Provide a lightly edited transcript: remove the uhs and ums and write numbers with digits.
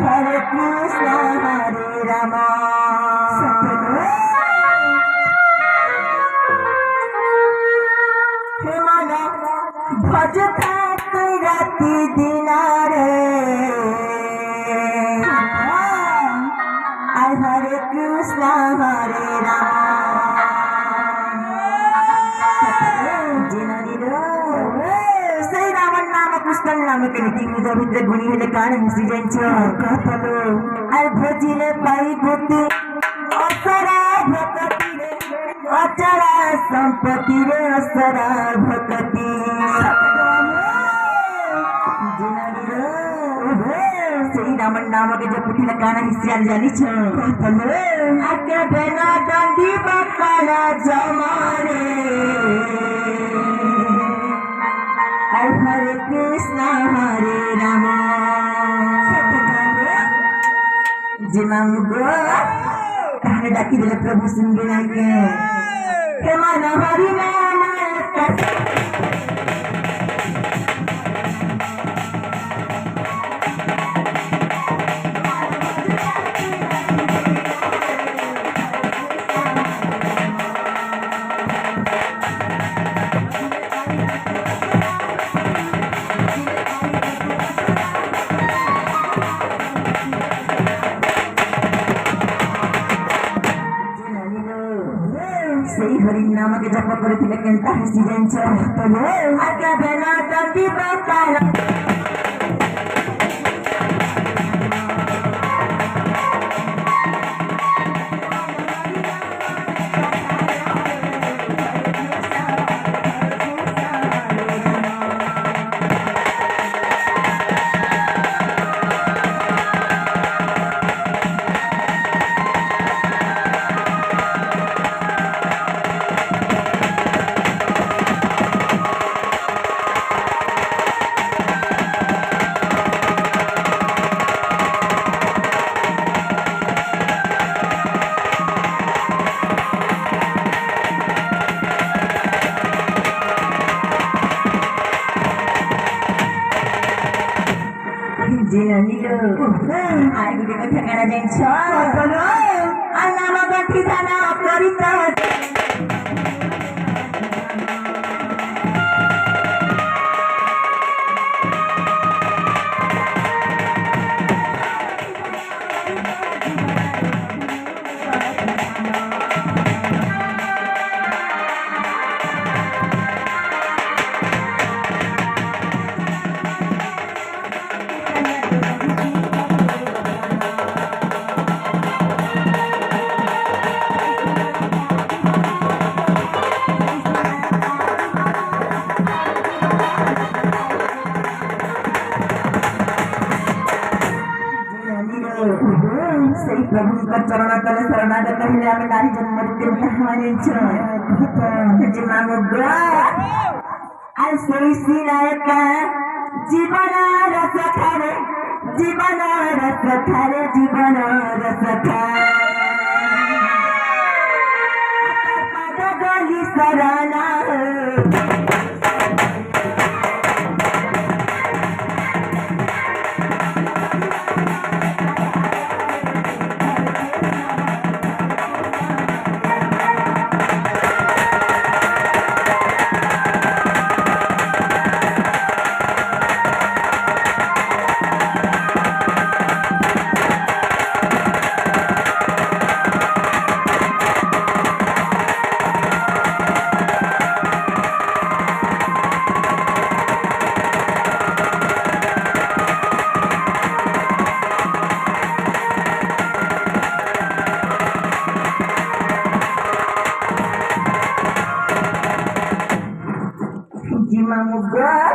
Hare Krishna, Hare Rama. Himana bhajata rati dinare. Hare Krishna, Hare Rama. Say Raman Nama Krishna Nama Kaniti Muda Vidya Guni Hile Kana Musi Jancho Katalo Al Bhajile Pai Bhuti Asara Bhakati Achara Sampati Asara Bhakati Say Raman Nama ke jab puthi lagana hisya jani cho katalo Ake bena dandi bakala jamane Hare Krishna, Hare Rama. Jimango, kahane daki dile Prabhu singina ke. Kemana hari nama Say Hari Nama ke japa korithile kenta hisi jancho tolo aga bena dandi bakala Jinanilo, aku juga jangan ada yang cowok. Anak makan di sana berita. Say Prabhu ka charana kala saranagata hile ame nari janma rutin kahane cho jimamuga al say sinayaka jibana rasa khare jibana rasa khare pada gali sarana Jimamuga